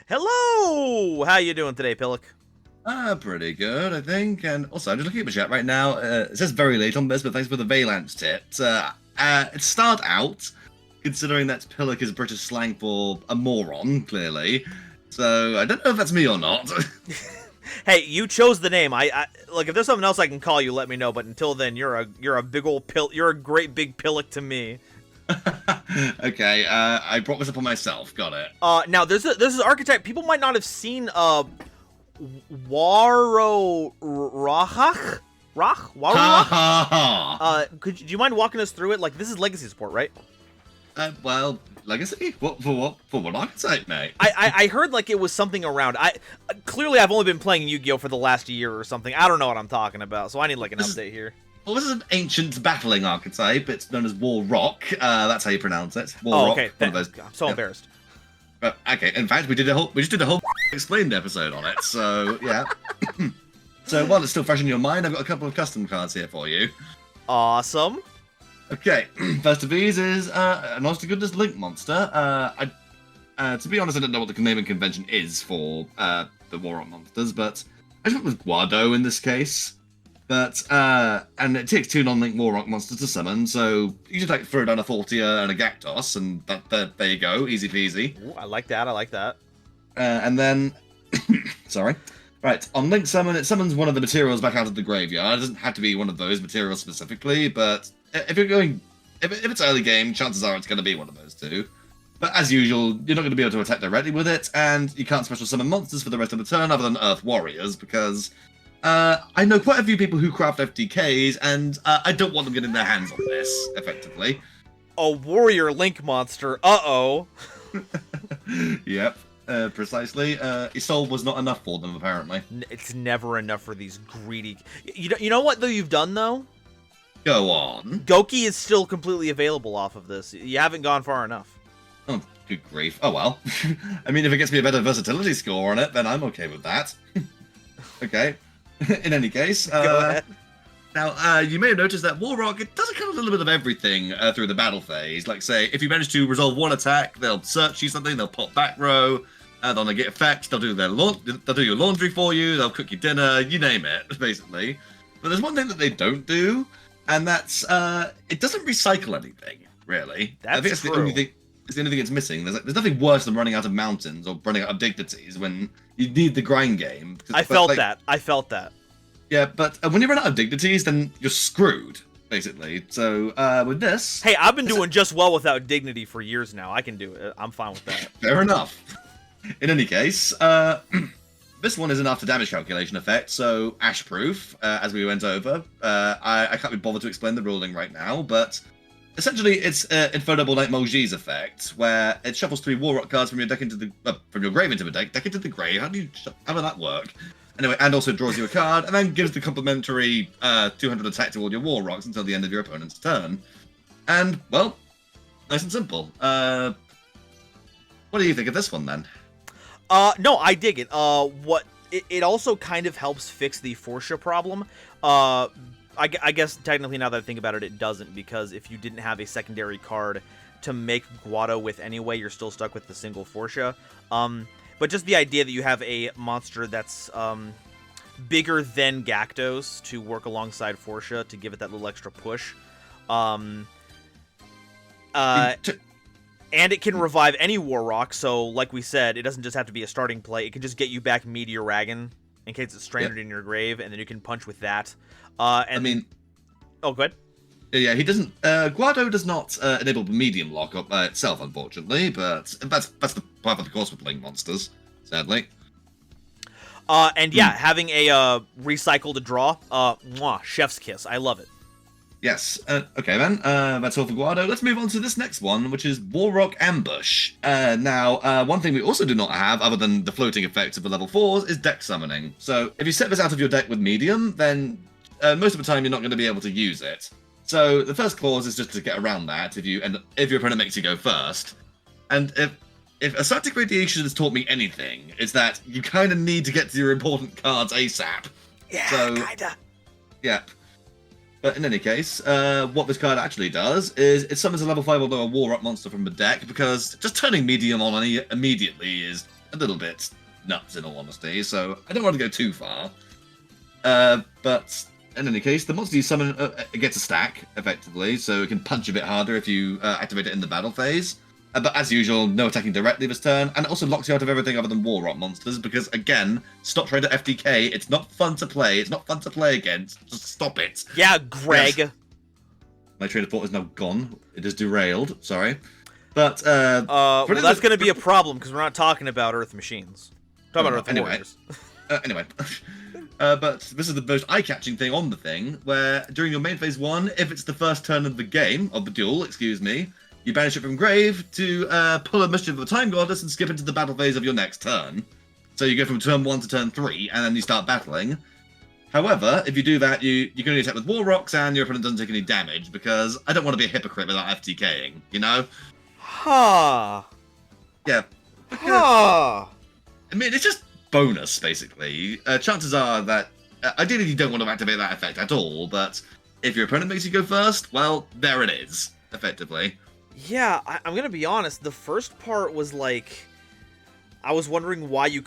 Hello! How you doing today, Pillock? Pretty good, I think. And also, I'm just looking at my chat right now. It says very late on this, but thanks for the Valance tips. It start out, considering that Pillock is British slang for a moron, clearly. So I don't know if that's me or not. Hey, you chose the name. I like if there's something else I can call you, let me know. But until then, you're a big old you're a great big Pillock to me. Okay, I brought this upon myself. Got it. Now there's this archetype. People might not have seen Waro Rahach. Do you mind walking us through it? Like, this is legacy support, right? Well, legacy? What for what archetype, mate? I heard like it was something around. Clearly I've only been playing Yu-Gi-Oh for the last year or something. I don't know what I'm talking about, so I need like an update here. Well, this is an ancient battling archetype. It's known as War Rock. That's how you pronounce it. War Rock. Okay. One of those. I'm so embarrassed. Okay. In fact, we just did a whole explained episode on it. So yeah. So while it's still fresh in your mind, I've got a couple of custom cards here for you. Awesome. Okay. First of these is an honest to goodness Link monster. To be honest, I don't know what the naming convention is for the War Rock monsters, but I just went with Guado in this case. But, and it takes 2 non-link Warrock monsters to summon, so you just like throw down a Fortia and a Gactos, and there you go, easy peasy. Ooh, I like that. And then, sorry. Right, on link summon, it summons one of the materials back out of the graveyard. It doesn't have to be one of those materials specifically, but if you're going, if it's early game, chances are it's going to be one of those two. But as usual, you're not going to be able to attack directly with it, and you can't special summon monsters for the rest of the turn other than Earth Warriors, because I know quite a few people who craft FTKs, and I don't want them getting their hands on this, effectively. A warrior link monster, uh-oh. Yep, precisely. Isolde was not enough for them, apparently. It's never enough for these greedy... You know what, though, you've done, though? Go on. Goki is still completely available off of this. You haven't gone far enough. Oh, good grief. Oh, well. I mean, if it gets me a better versatility score on it, then I'm okay with that. Okay. In any case, go ahead. Now, you may have noticed that Warrock, it does a kind of little bit of everything through the battle phase. Like, say, if you manage to resolve one attack, they'll search you something, they'll pop back row, and on a get effect, they'll do your laundry for you, they'll cook your dinner, you name it, basically. But there's one thing that they don't do, and that's, it doesn't recycle anything, really. That's I think it's true. the only thing. It's the only thing it's missing. There's nothing worse than running out of mountains or running out of dignities when you need the grind game. I felt that. Yeah, but when you run out of dignities, then you're screwed, basically. So with this... Hey, I've been doing just well without dignity for years now. I can do it. I'm fine with that. Fair enough. In any case, this one is an after damage calculation effect, so ash-proof, as we went over. I can't be bothered to explain the ruling right now, but... Essentially, it's Info Double Knight Moji's effect, where it shuffles 3 Warrock cards from your deck into the from your grave into the deck into the grave. How does that work? Anyway, and also draws you a card, and then gives the complimentary 200 attack to all your Warrocks until the end of your opponent's turn. And well, nice and simple. What do you think of this one then? No, I dig it. It also kind of helps fix the Forsha problem. I guess technically now that I think about it, it doesn't, because if you didn't have a secondary card to make Guado with anyway, you're still stuck with the single Forsha. But just the idea that you have a monster that's bigger than Gactos to work alongside Forsha to give it that little extra push. And it can revive any Warrock, so like we said, it doesn't just have to be a starting play. It can just get you back Meteor Ragon in case it's stranded in your grave, and then you can punch with that. I mean... Oh, go ahead. Yeah, he doesn't... Guado does not enable medium lock up by itself, unfortunately, but that's the part of the course with Link monsters, sadly. And yeah, having a recycle to draw, chef's kiss. I love it. Yes. Okay, then. That's all for Guado. Let's move on to this next one, which is Warrock Ambush. Now, one thing we also do not have, other than the floating effects of the level 4s, is deck summoning. So, if you set this out of your deck with medium, then most of the time you're not going to be able to use it. So, the first clause is just to get around that if your opponent makes you go first. And if a static radiation has taught me anything, it's that you kind of need to get to your important cards ASAP. Yeah, so, kinda. Yep. But in any case, what this card actually does is it summons a level 5 or lower Warrock monster from the deck, because just turning medium on immediately is a little bit nuts, in all honesty, so I don't want to go too far. But in any case, the monster you summon gets a stack, effectively, so it can punch a bit harder if you activate it in the battle phase. But as usual, no attacking directly this turn, and it also locks you out of everything other than War Rock monsters, because, again, stop trying to FTK, it's not fun to play, it's not fun to play against, just stop it. Yeah, Greg. Yes. My train of thought is now gone, it is derailed, sorry. But, well, that's going to be a problem, because we're not talking about Earth machines. We're talking about Earth Warriors. Anyway. But this is the most eye-catching thing on the thing, where during your main phase 1, if it's the first turn of the game, of the duel, excuse me, you banish it from grave to pull a Mischief of a Time Goddess and skip into the battle phase of your next turn. So you go from turn 1 to turn 3, and then you start battling. However, if you do that, you can only attack with War Rocks, and your opponent doesn't take any damage, because I don't want to be a hypocrite without FTKing, you know? Huh. Yeah. Huh. I mean, it's just bonus, basically. Chances are that, ideally you don't want to activate that effect at all, but if your opponent makes you go first, well, there it is, effectively. Yeah, I'm gonna be honest, the first part was like, I was wondering why you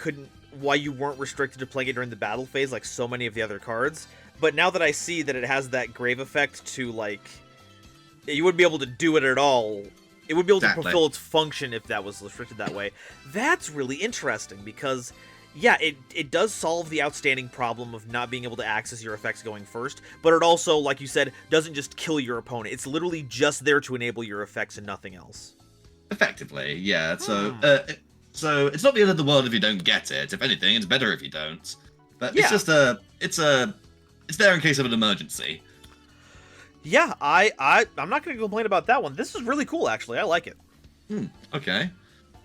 weren't restricted to playing it during the battle phase like so many of the other cards, but now that I see that it has that grave effect to, like, you wouldn't be able to do it at all, it would be able to fulfill its function if that was restricted that way. That's really interesting, because yeah, it does solve the outstanding problem of not being able to access your effects going first, but it also, like you said, doesn't just kill your opponent. It's literally just there to enable your effects and nothing else. Effectively, yeah. So, so it's not the end of the world if you don't get it. If anything, it's better if you don't. But yeah. It's just it's there in case of an emergency. Yeah, I'm not going to complain about that one. This is really cool, actually. I like it. Okay.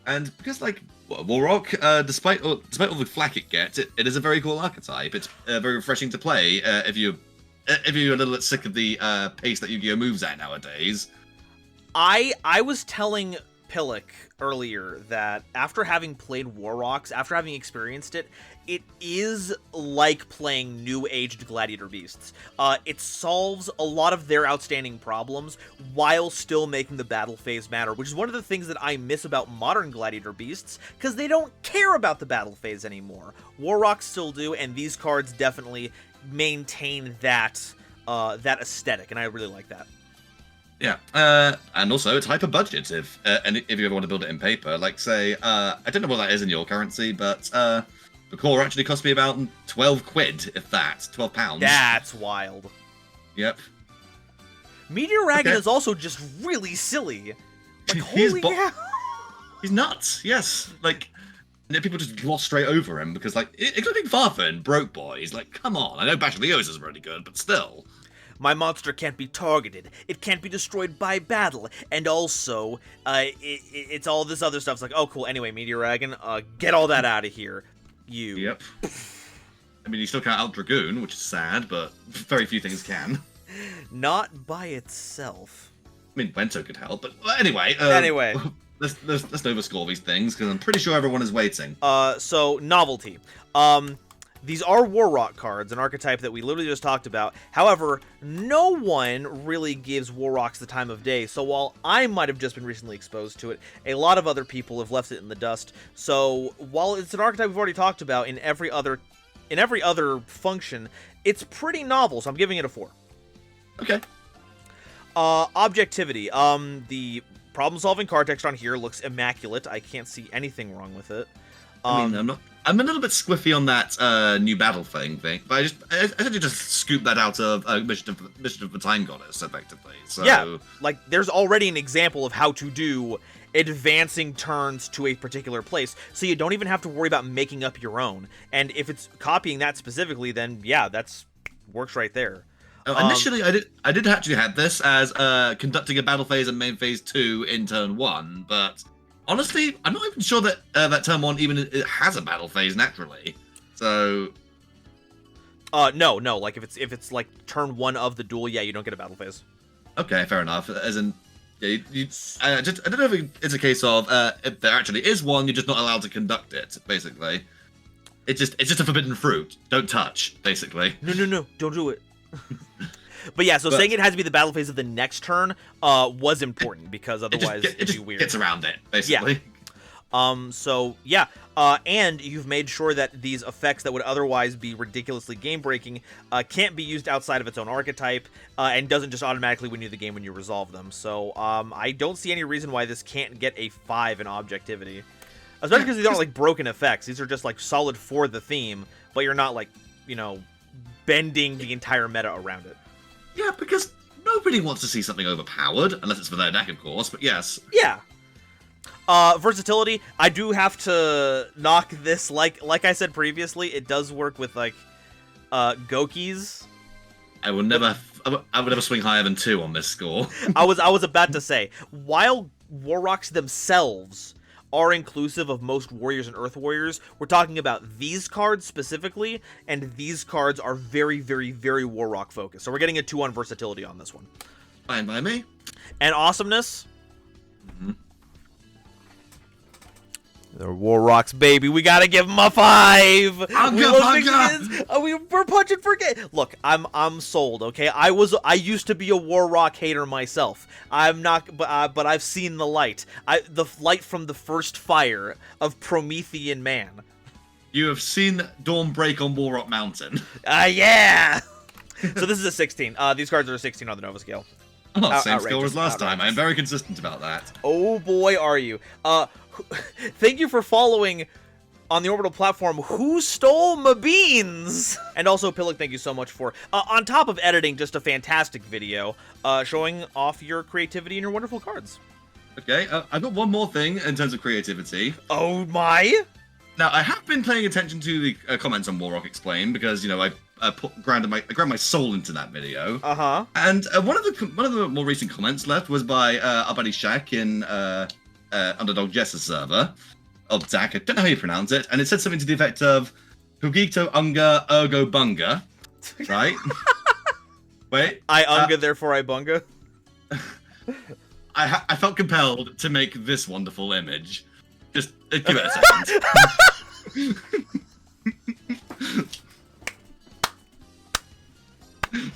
And because, like, Warrock, despite all the flack it gets, it is a very cool archetype. It's very refreshing to play if you're a little bit sick of the pace that Yu-Gi-Oh moves at nowadays. I was telling Pillock earlier that after having played Warrocks, after having experienced it, it is like playing New Aged Gladiator Beasts. It solves a lot of their outstanding problems while still making the battle phase matter, which is one of the things that I miss about modern Gladiator Beasts, because they don't care about the battle phase anymore. Warrocks still do, and these cards definitely maintain that aesthetic, and I really like that. Yeah, and also it's hyper budget if you ever want to build it in paper. Like, say, I don't know what that is in your currency, but the core actually cost me about 12 quid, if that, £12. That's wild. Yep. Meteor Dragon is also just really silly. Like, holy cow. He's nuts, yes. Like, people just gloss straight over him because, like, including Farfan, broke boys. Like, come on. I know Bash of the O's is really good, but still. My monster can't be targeted. It can't be destroyed by battle. And also, it's all this other stuff. It's like, oh, cool. Anyway, Meteor Dragon, get all that out of here. You. Yep. I mean, you still can't out Dragoon, which is sad, but very few things can. Not by itself. I mean, Wento could help, but anyway. Let's overscore these things, because I'm pretty sure everyone is waiting. So, Novelty. These are Warrock cards, an archetype that we literally just talked about. However, no one really gives Warrocks the time of day, so while I might have just been recently exposed to it, a lot of other people have left it in the dust. So, while it's an archetype we've already talked about in every other function, it's pretty novel, so I'm giving it a 4. Okay. Objectivity. The problem-solving card text on here looks immaculate. I can't see anything wrong with it. I mean, I'm a little bit squiffy on that new battle thing, but I essentially just scooped that out of Mission of the Time Goddess, effectively. So yeah, like there's already an example of how to do advancing turns to a particular place, so you don't even have to worry about making up your own. And if it's copying that specifically, then yeah, that's works right there. Initially, I did actually have this as conducting a battle phase and main phase 2 in turn 1, but honestly, I'm not even sure that that turn 1 even has a battle phase naturally. So, no. Like if it's like turn 1 of the duel, yeah, you don't get a battle phase. Okay, fair enough. As in, yeah, I don't know if it's a case of if there actually is one, you're just not allowed to conduct it. Basically, it's just a forbidden fruit. Don't touch. Basically. No, don't do it. But yeah, so saying it has to be the battle phase of the next turn was important, because otherwise it'd be weird. Gets around it, basically. So yeah, and you've made sure that these effects that would otherwise be ridiculously game-breaking can't be used outside of its own archetype, and doesn't just automatically win you the game when you resolve them. So I don't see any reason why this can't get a 5 in objectivity. Especially because these aren't like broken effects. These are just like solid for the theme, but you're not like, you know, bending the entire meta around it. Yeah, because nobody wants to see something overpowered, unless it's for their deck, of course, but yes. Yeah. Versatility, I do have to knock this, like I said previously, it does work with, like, Gokis. I would never swing higher than 2 on this score. I was about to say, while Warrocks themselves are inclusive of most Warriors and Earth Warriors, we're talking about these cards specifically, and these cards are very, very, very Warrock focused. So we're getting a 2 on Versatility on this one. Fine by me. And Awesomeness. They're Warrocks, baby. We gotta give them a 5. We're punching for game. Look, I'm sold. Okay, I used to be a Warrock hater myself. I'm not, but I've seen the light. The light from the first fire of Promethean man. You have seen dawn break on Warrock Mountain. Yeah. So this is a 16. These cards are a 16 on the Nova scale. Oh, same score as last time. I am very consistent about that. Oh boy, are you. Thank you for following on the Orbital platform Who Stole My Beans? And also, Pillock, thank you so much for, on top of editing, just a fantastic video showing off your creativity and your wonderful cards. Okay, I've got one more thing in terms of creativity. Oh my! Now, I have been paying attention to the comments on Warrock Explained because, you know, I grounded my soul into that video. Uh-huh. And one of the more recent comments left was by our buddy Shaq in Underdog Jess's server, Obzak, I don't know how you pronounce it, and it said something to the effect of Hugito Unga Ergo Bunga, right? Wait. I Unga, therefore I Bunga. I felt compelled to make this wonderful image. Just give it a second.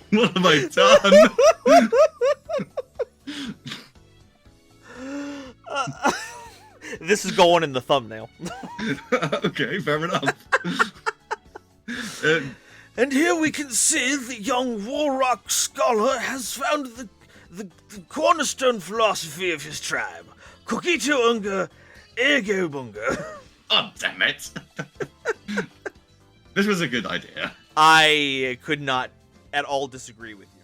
What have I done? This is going in the thumbnail. Okay, fair enough. And here we can see the young Warrock scholar has found the cornerstone philosophy of his tribe. Kokito Unga, Ego Bunga. Oh, damn it. This was a good idea. I could not at all disagree with you.